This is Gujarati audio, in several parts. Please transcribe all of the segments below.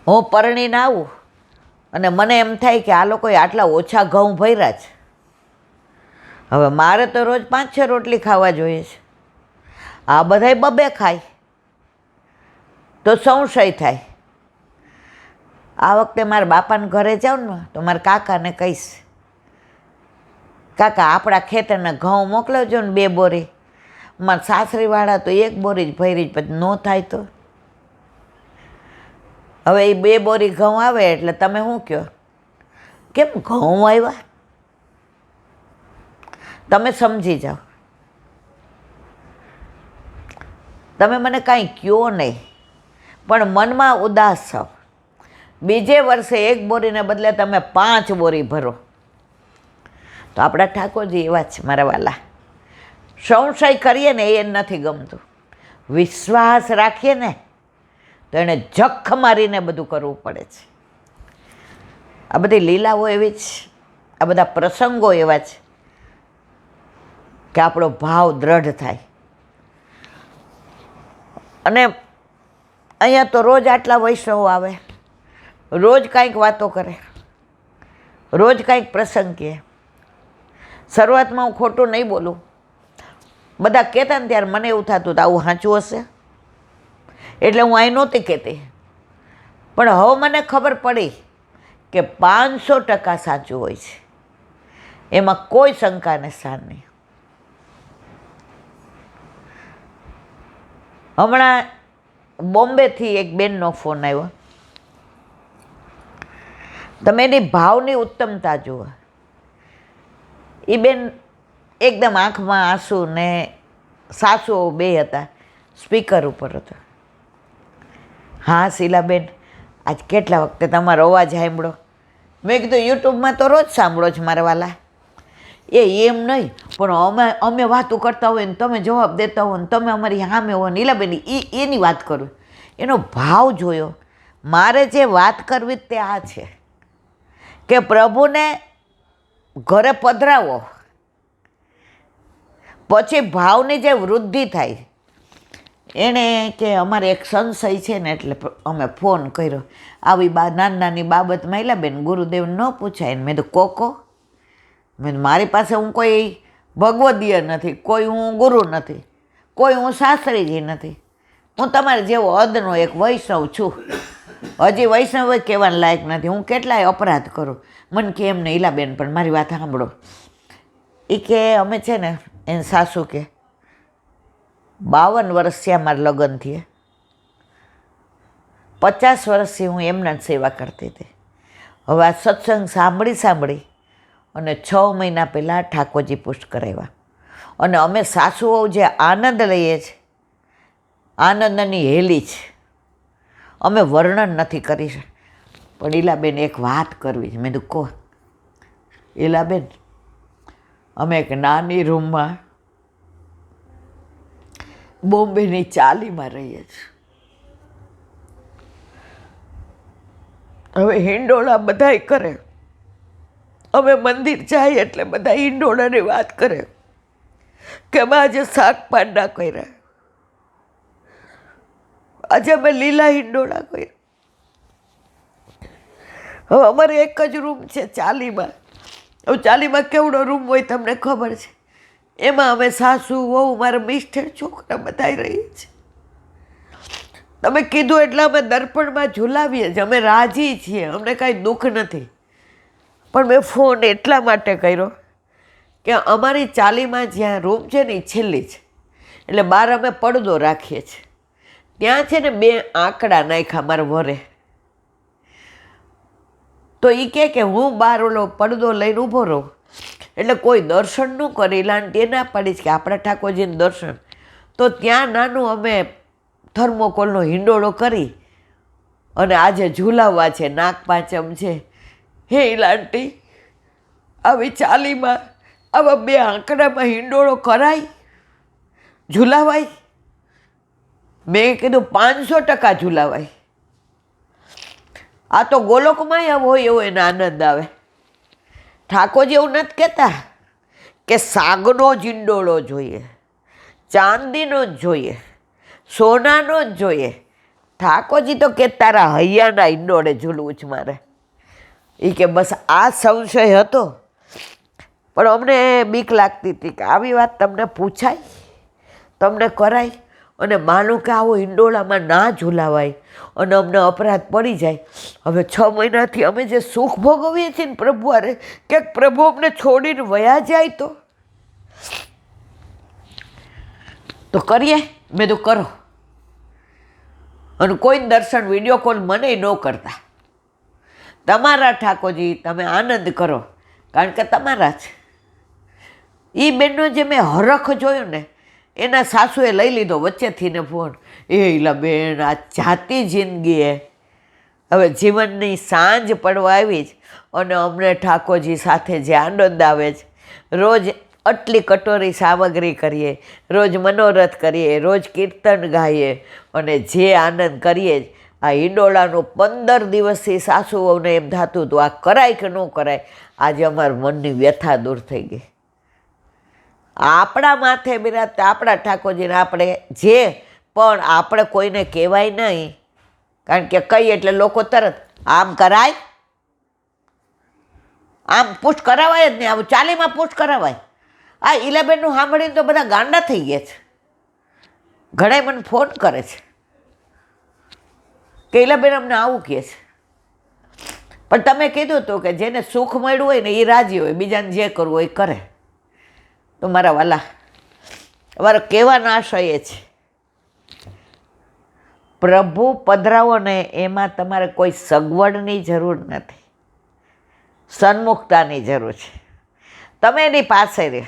હું પરણીને આવું અને મને એમ થાય કે આ લોકોએ આટલા ઓછા ઘઉં ભર્યા છે, હવે મારે તો રોજ 5-6 રોટલી ખાવા જોઈએ છે, આ બધાય બબે ખાય, તો સંશય થાય. આ વખતે મારા બાપાને ઘરે જાઉં ને તો મારા કાકાને કહીશ, કાકા આપણા ખેતરના ઘઉં મોકલાવજો ને 2 બોરી. મારા સાસરીવાળા તો 1 બોરી જ ભરી, પછી ન થાય તો. હવે એ 2 બોરી ઘઉં આવે એટલે તમે શું કહો, કેમ ઘઉં આવ્યા? તમે સમજી જાઓ. તમે મને કાંઈ કહો નહીં, પણ મનમાં ઉદાસ છો. બીજે વર્ષે 1 બોરીને બદલે તમે 5 બોરી ભરો. તો આપણા ઠાકોરજી એવા છે મારા વાલા. સંશય કરીએ ને એ નથી ગમતું, વિશ્વાસ રાખીએ ને તો એણે જખ મારીને બધું કરવું પડે છે. આ બધી લીલાઓ એવી જ, આ બધા પ્રસંગો એવા છે કે આપણો ભાવ દ્રઢ થાય. અને અહીંયા તો રોજ આટલા વૈષ્ણવો આવે, રોજ કાંઈક વાતો કરે, રોજ કાંઈક પ્રસંગ કહે. શરૂઆતમાં હું ખોટું નહીં બોલું, બધા કહેતા ને ત્યારે મને એવું થતું આવું સાચું હશે, એટલે હું અહીં નહોતી કહેતી. પણ હવે મને ખબર પડી કે 500% સાચું હોય છે, એમાં કોઈ શંકાને સ્થાન નહીં. હમણાં બોમ્બેથી એક બેનનો ફોન આવ્યો. તમે એની ભાવની ઉત્તમતા જુઓ. એ બેન એકદમ આંખમાં આંસુ ને સાસુઓ 2 હતા, સ્પીકર ઉપર હતો. હા શીલાબેન, આજ કેટલા વખતે તમારો અવાજ સાંભળો. મેં કીધું યુટ્યુબમાં તો રોજ સાંભળો છો મારા વાલા. એમ નહીં, પણ અમે વાતો કરતા હોય ને તમે જવાબ દેતા હો ને તમે અમારી સામે હો ને. ઈલાબેન એની વાત કરું, એનો ભાવ જોયો. મારે જે વાત કરવી તે આ છે કે પ્રભુને ઘરે પધરાવો, પછી ભાવની જે વૃદ્ધિ થાય. એણે કે અમારે એક સંશય છે ને એટલે અમે ફોન કર્યો. આવી નાની બાબતમાં ઈલાબેન ગુરુદેવ ન પૂછાય ને. મેં તો કોકો, મેં મારી પાસે હું કોઈ ભગવદીય નથી, કોઈ હું ગુરુ નથી, કોઈ હું શાસ્ત્રીજી નથી. હું તમારે જેવો અદનો એક વૈષ્ણવ છું. હજી વૈષ્ણવ કહેવાને લાયક નથી. હું કેટલાય અપરાધ કરું. મને કે એમ ને ઈલાબેન, પણ મારી વાત સાંભળો. એ કે અમે છે ને, એને સાસુ કે 52 વર્ષ થયા મારા લગ્ન થયા, 50 વર્ષથી હું એમના જ સેવા કરતી હતી. હવે આ સત્સંગ સાંભળી અને 6 મહિના પહેલાં ઠાકોરજી પુષ્ટ કરાવ્યા. અને અમે સાસુઓ જે આનંદ લઈએ છીએ, આનંદની હેલી છે, અમે વર્ણન નથી કરી શકતા. પણ ઈલાબેન એક વાત કરવી છે. મેં તો કહો ઈલાબેન, અમે એક નાની રૂમમાં બોમ્બેની ચાલીમાં રહીએ છીએ. હવે હિંડોળા બધાય કરે, અમે મંદિર જાય એટલે બધા હિંડોળાની વાત કરે કે અમે આજે શાક પાંડા કર્યા, આજે અમે લીલા હિંડોળા કર્યા. હવે અમારે એક જ રૂમ છે ચાલીમાં. હવે ચાલીમાં કેવડો રૂમ હોય તમને ખબર છે. એમાં અમે સાસુ વહુ મારા મિસ્ટર છોકરા બધાય રહીએ છીએ. તમે કીધું એટલે અમે દર્પણમાં ઝુલાવીએ છીએ, અમે રાજી છીએ, અમને કાંઈ દુઃખ નથી. પણ મેં ફોન એટલા માટે કર્યો કે અમારી ચાલીમાં જ્યાં રૂમ છે ને એ છેલ્લી છે, એટલે બહાર અમે પડદો રાખીએ છીએ. ત્યાં છે ને 2 આંકડા નાખ્યા મારા વરે. તો એ કે હું બહાર ઓલો પડદો લઈને ઊભો રહું એટલે કોઈ દર્શન ન કરે. લાંટી ના પાડીશ કે આપણા ઠાકોરજીનું દર્શન. તો ત્યાં નાનું અમે થર્મોકોલનો હિંડોળો કરી અને આજે ઝૂલાવવા છે, નાગપાંચમ છે. હે લાંટી, આવી ચાલીમાં આવા 2 આંકડામાં હિંડોળો કરાય, ઝૂલાવાય? મેં કીધું 500% ઝૂલાવાય. આ તો ગોલોકમાં હોય એવો એને આનંદ આવે. ઠાકોરજી એવું નથી કહેતા કે સાગનો જ હિંડોળો જોઈએ, ચાંદીનો જ જોઈએ, સોનાનો જ જોઈએ. ઠાકોરજી તો કે તારા હૈયાના ઈંડોળે ઝૂલવું છે મારે. એ કે બસ આ સંશય હતો, પણ અમને બીક લાગતી હતી કે આવી વાત તમને પૂછાય, તમને કરાય, અને માનું કે આવો હિંડોળામાં ના ઝૂલાવાય અને અમને અપરાધ પડી જાય. હવે 6 મહિનાથી અમે જે સુખ ભોગવીએ છીએ ને પ્રભુ અરે, ક્યાંક પ્રભુ અમને છોડીને વયા જાય તો કરીએ. મેં તો કરો. અને કોઈ દર્શન વિડીયો કોલ મને ન કરતા. તમારા ઠાકોરજી તમે આનંદ કરો, કારણ કે તમારા છે. એ બેનનો જે મેં હરખ જોયો ને, એના સાસુએ લઈ લીધો વચ્ચેથી ને ફોન, એલા બેન આ જાતી જિંદગીએ હવે જીવનની સાંજ પડવા આવી જ, અને અમને ઠાકોરજી સાથે જે આનંદ આવે છે, રોજ આટલી કટોરી સામગ્રી કરીએ, રોજ મનોરથ કરીએ, રોજ કીર્તન ગાઈએ, અને જે આનંદ કરીએ જ, આ હિંડોળાનું 15 દિવસથી સાસુઓને એમ થતું હતું આ કરાય કે ન કરાય. આજે અમારા મનની વ્યથા દૂર થઈ ગઈ. આપણા માથે બિરાજતા આપણા ઠાકોરજીને આપણે જે, પણ આપણે કોઈને કહેવાય નહીં, કારણ કે કહીએ એટલે લોકો તરત આમ કરાય, આમ પુશ કરાવાય જ નહીં, આવું ચાલીમાં પુશ કરાવાય. આ ઈલાબેનનું સાંભળીને તો બધા ગાંડા થઈ ગયા છે. ઘણા મને ફોન કરે છે કે ઈલાબેન અમને આવું કહે છે. પણ તમે કીધું હતું કે જેને સુખ મળ્યું હોય ને એ રાજી હોય, બીજાને જે કરવું હોય એ કરે. તો મારા વાલા, અમારો કહેવાનો આશય એ છે, પ્રભુ પધરાવો ને એમાં તમારે કોઈ સગવડની જરૂર નથી, સન્મુખતાની જરૂર છે. તમે એની પાસે રહો,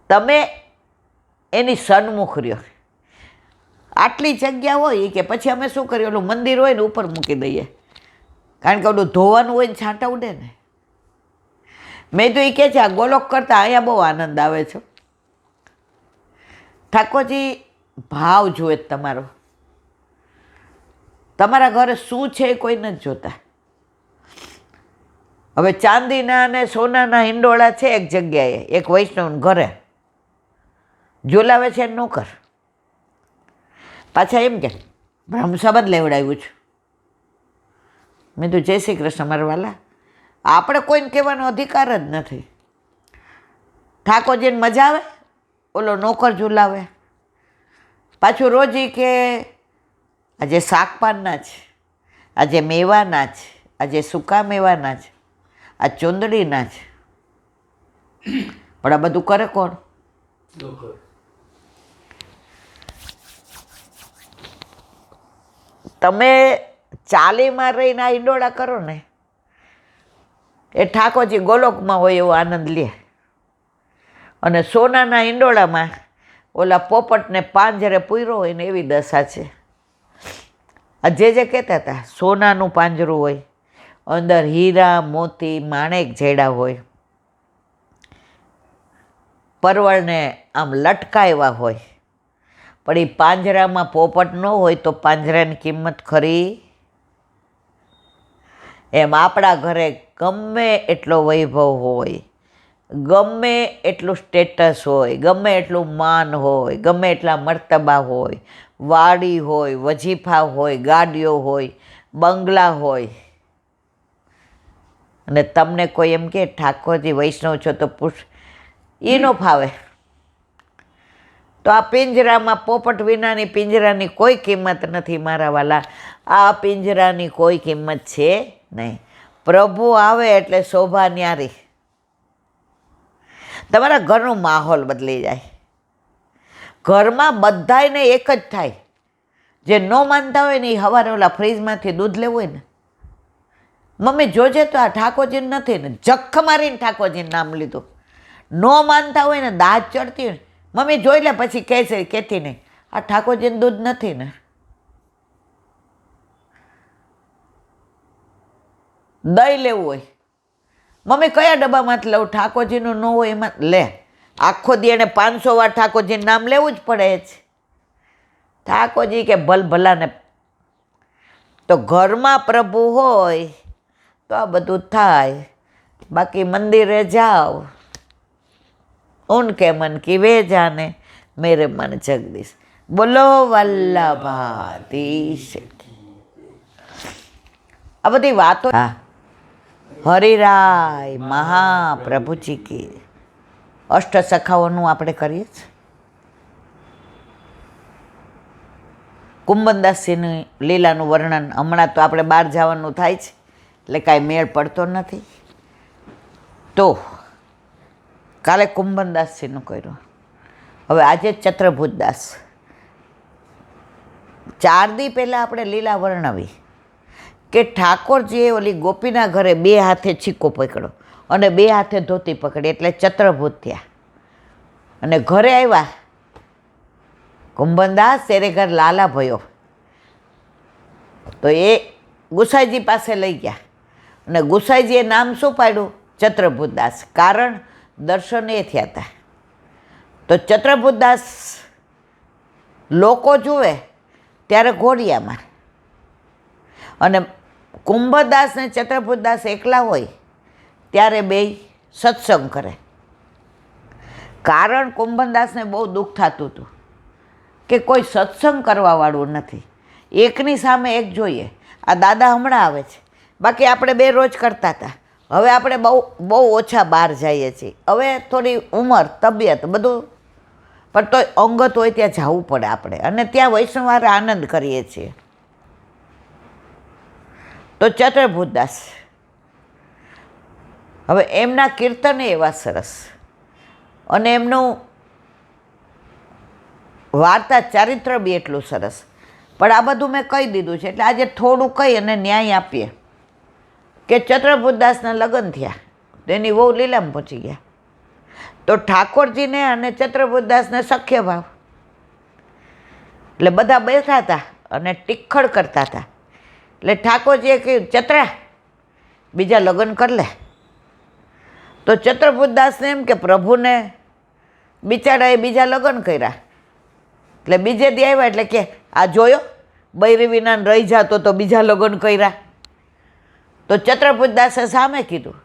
તમે એની સન્મુખ રહ્યો. આટલી જગ્યા હોય કે પછી અમે શું કરીએ, ઓલું મંદિર હોય ને ઉપર મૂકી દઈએ, કારણ કે ઓલું ધોવાનું હોય ને છાંટા ઉડે ને. મેં તો એ કહે છે આ ગોલોક કરતાં અહીંયા બહુ આનંદ આવે છે. ઠાકોરજી ભાવ જુએ તમારો, તમારા ઘરે શું છે એ કોઈ નથી જોતા. હવે ચાંદીના અને સોનાના હિંડોળા છે એક જગ્યાએ, એક વૈષ્ણવ ઘરે ઝુલાવે છે નોકર, પાછા એમ કે બ્રહ્મસબદ લેવડાવ્યું છું. મેં તો જય શ્રી કૃષ્ણ મારા વાલા, આપણે કોઈને કહેવાનો અધિકાર જ નથી. ઠાકોરજીને મજા આવે, ઓલો નોકર ઝુલાવે, પાછું રોજ કે આજે શાકપાનના છે, આજે મેવાના છે, આજે સૂકા મેવાના છે, આ ચોંદડીના છે. પણ આ બધું કરે કોણ? તમે ચાલીમાં રહીને આ ઈંડોળા કરો ને, એ ઠાકોરજી ગોલોકમાં હોય એવો આનંદ લે. અને સોનાના ઈંડોળામાં ઓલા પોપટને પાંજરે પૂર્યો હોય ને એવી દશા છે. આ જે કહેતા હતા સોનાનું પાંજરું હોય, અંદર હીરા મોતી માણેક જેડા હોય, પરવળને આમ લટકાવ્યા હોય, પણ એ પાંજરામાં પોપટ ન હોય તો પાંજરાની કિંમત ખરી? એમ આપણા ઘરે ગમે એટલો વૈભવ હોય, ગમે એટલું સ્ટેટસ હોય, ગમે એટલું માન હોય, ગમે એટલા મર્તબા હોય, વાડી હોય, વજીફા હોય, ગાડીઓ હોય, બંગલા હોય, અને તમને કોઈ એમ કે ઠાકોરજી વૈષ્ણવ છો તો પૂછ, એ ન ફાવે. તો આ પિંજરામાં પોપટ વિનાની પિંજરાની કોઈ કિંમત નથી મારા વાલા. આ પિંજરાની કોઈ કિંમત છે નહીં. પ્રભુ આવે એટલે શોભા ન્યારી. તમારા ઘરનો માહોલ બદલી જાય. ઘરમાં બધાયને એક જ થાય. જે ન માનતા હોય ને એ સવારે ઓલા ફ્રીજમાંથી દૂધ લેવું હોય ને, મમ્મી જોજે તો આ ઠાકોરજીને નથી ને, જખ મારીને ઠાકોરજીનું નામ લીધું. ન માનતા હોય ને, દાંત ચડતી હોય ને, મમ્મી જોઈ લે, પછી કહે છે કહેતી નહીં આ ઠાકોરજીનું દૂધ નથી ને. દહીં લેવું હોય, મમ્મી કયા ડબ્બામાંથી લઉં, ઠાકોરજીનું ન હોય એમાં લે. આખો દી એને 500 વાર ઠાકોરજીનું નામ લેવું જ પડે છે. ઠાકોરજી કે ભલાને. તો ઘરમાં પ્રભુ હોય તો આ બધું થાય. બાકી મંદિરે જાઓ, ઉનકે મન કી વે જાને, મેરે મન જગદીશ. બોલો વલ્લભાધીશ. આ બધી વાતો હા હરિરાય મહાપ્રભુજી કી. અષ્ટ સખાઓનું આપણે કરીએ છીએ. કુંભનદાસજીની લીલાનું વર્ણન હમણાં તો આપણે બહાર જવાનું થાય છે એટલે કાંઈ મેળ પડતો નથી. તો કાલે કુંભનદાસજીનું કર્યું, હવે આજે ચત્રભુજદાસ. 4 દી પહેલાં આપણે લીલા વર્ણવી કે ઠાકોરજીએ ઓલી ગોપીના ઘરે 2 હાથે છીકો પકડ્યો અને 2 હાથે ધોતી પકડી એટલે ચત્રભુજ થયા. અને ઘરે આવ્યા, કુંભનદાસ તેરે ઘર લાલા ભયો, તો એ ગુસાઈજી પાસે લઈ ગયા અને ગુસાઈજીએ નામ શું પાડ્યું? ચત્રભુજદાસ. કારણ દર્શન એ થયા હતા. તો ચત્રભુજદાસ લોકો જુએ ત્યારે ઘોડિયામાં, અને કુંભદાસ ને ચત્રભુજદાસ એકલા હોય ત્યારે બેય સત્સંગ કરે. કારણ કુંભનદાસને બહુ દુઃખ થતું હતું કે કોઈ સત્સંગ કરવાવાળું નથી, એકની સામે એક જોઈએ. આ દાદા હમણાં આવે છે, બાકી આપણે 2 રોજ કરતા હતા. હવે આપણે બહુ ઓછા બહાર જઈએ છીએ. હવે થોડી ઉંમર, તબિયત બધું, પણ તોય અંગત હોય ત્યાં જવું પડે આપણે, અને ત્યાં વૈષ્ણવાર આનંદ કરીએ છીએ. તો ચત્રભુજદાસ, હવે એમના કીર્તન એવા સરસ, અને એમનું વાર્તા ચારિત્ર બી એટલું સરસ. પણ આ બધું મેં કહી દીધું છે એટલે આજે થોડું કહી અને ન્યાય આપીએ કે ચત્રભુજદાસના લગ્ન થયા, તેની વહુ લીલામાં પહોંચી ગયા. તો ઠાકોરજીને અને ચત્રભુજદાસને સખ્ય ભાવ, એટલે બધા બેઠા હતા અને ટીખળ કરતા હતા. એટલે ઠાકોરજીએ કહ્યું, ચત્રા બીજા લગ્ન કર લે. તો ચત્રભુજદાસને એમ કે પ્રભુને બિચારાએ બીજા લગ્ન કર્યા. એટલે બીજે દી આવ્યા એટલે કે આ જોયો બૈરી વિના રહી જાતો તો બીજા લગ્ન કર્યા. તો ચત્રભુજદાસે સામે કીધું,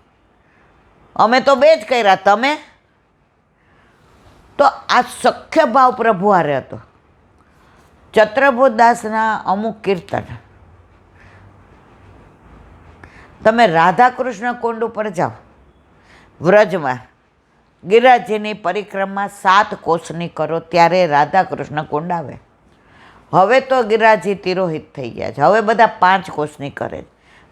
અમે તો 2 જ કર્યા, તમે? તો આ સખ્ય ભાવ પ્રભુ હારે હતો. ચત્રભુજદાસના અમુક કીર્તન તમે રાધાકૃષ્ણ કુંડ ઉપર જાઓ, વ્રજમાં ગિરિરાજજીની પરિક્રમા 7 કોસની કરો ત્યારે રાધાકૃષ્ણ કુંડ આવે. હવે તો ગિરિરાજજી તિરોહિત થઈ ગયા છે, હવે બધા 5 કોસની કરે છે.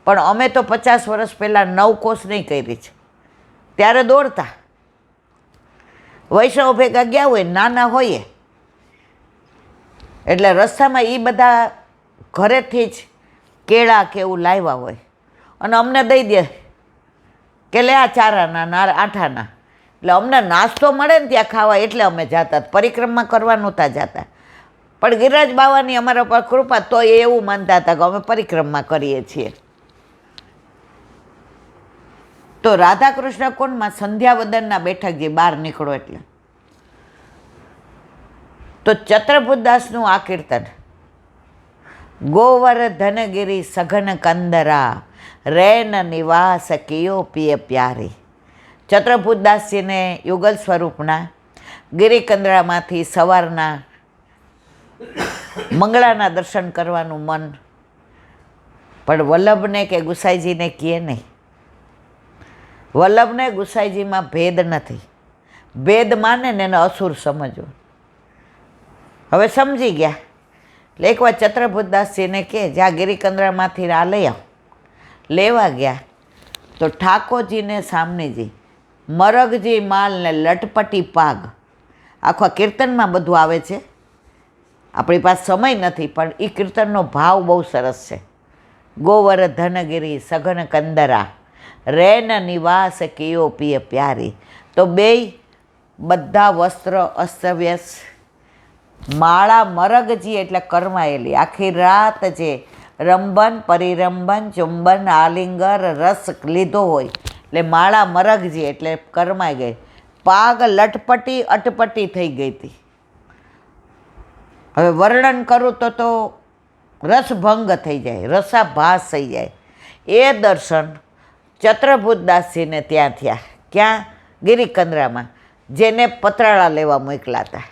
પણ અમે તો 50 વર્ષ પહેલાં 9 કોસની કરી છે. ત્યારે દોડતા વૈષ્ણવ ભેગા ગયા હોય, નાના હોઈએ એટલે રસ્તામાં એ બધા ઘરેથી જ કેળા કે એવું લાવ્યા હોય અને અમને દઈ દે કે લે આ 4 આના, 8 આના. એટલે અમને નાસ્તો મળે ને ત્યાં ખાવા, એટલે અમે જતા. પરિક્રમા કરવા નહોતા જતા, પણ ગિરિરાજ બાવાની અમારા પર કૃપા, તો એ એવું માનતા હતા કે અમે પરિક્રમા કરીએ છીએ. તો રાધાકૃષ્ણ કુંડમાં સંધ્યાવદનના બેઠક જે બહાર નીકળો એટલે. તો ચત્રભુજદાસનું આ કીર્તન, ગોવર્ધનગિરી સઘન કંદરા, રૈન નિવાસ કિયો પિય પ્યારી. ચત્રભુજદાસજીને યુગલ સ્વરૂપના ગિરિકંદરામાંથી સવારના મંગળાના દર્શન કરવાનું મન, પણ વલ્લભને કે ગુસાઈજીને કહે નહીં. વલ્લભને ગુસાઈજીમાં ભેદ નથી, ભેદ માને ને એને અસુર સમજવો. હવે સમજી ગયા એટલે એકવાર ચત્રભુજદાસજીને કહે જ્યાં ગિરિકંદરામાંથી આ લઈ આવ. લેવા ગયા તો ઠાકોરજીને સામનેજી મરગજી માલ ને લટપટી પાગ, આખા કીર્તનમાં બધું આવે છે. આપણી પાસે સમય નથી, પણ એ કીર્તનનો ભાવ બહુ સરસ છે. ગોવર્ધનગિરી સઘન કંદરા, રૈન નિવાસ કિયો પિય પ્યારી. તો 2 બધા વસ્ત્ર અસ્તવ્યસ્ત, માળા મરગજી એટલે કરમાયેલી, આખી રાત જે રંબન પરિરંબન ચુંબન આલિંગર રસ લીધો હોય એટલે માળા મરગજી એટલે કરમાઈ ગઈ. પાગ લટપટી અટપટી થઈ ગઈ હતી. હવે વર્ણન કરું તો રસભંગ થઈ જાય, રસાભાસ થઈ જાય. એ દર્શન ચત્રભુજદાસજીને ત્યાં થયા. ક્યાં? ગિરિકંદરામાં, જેને પતરાળા લેવા મોકલા હતા.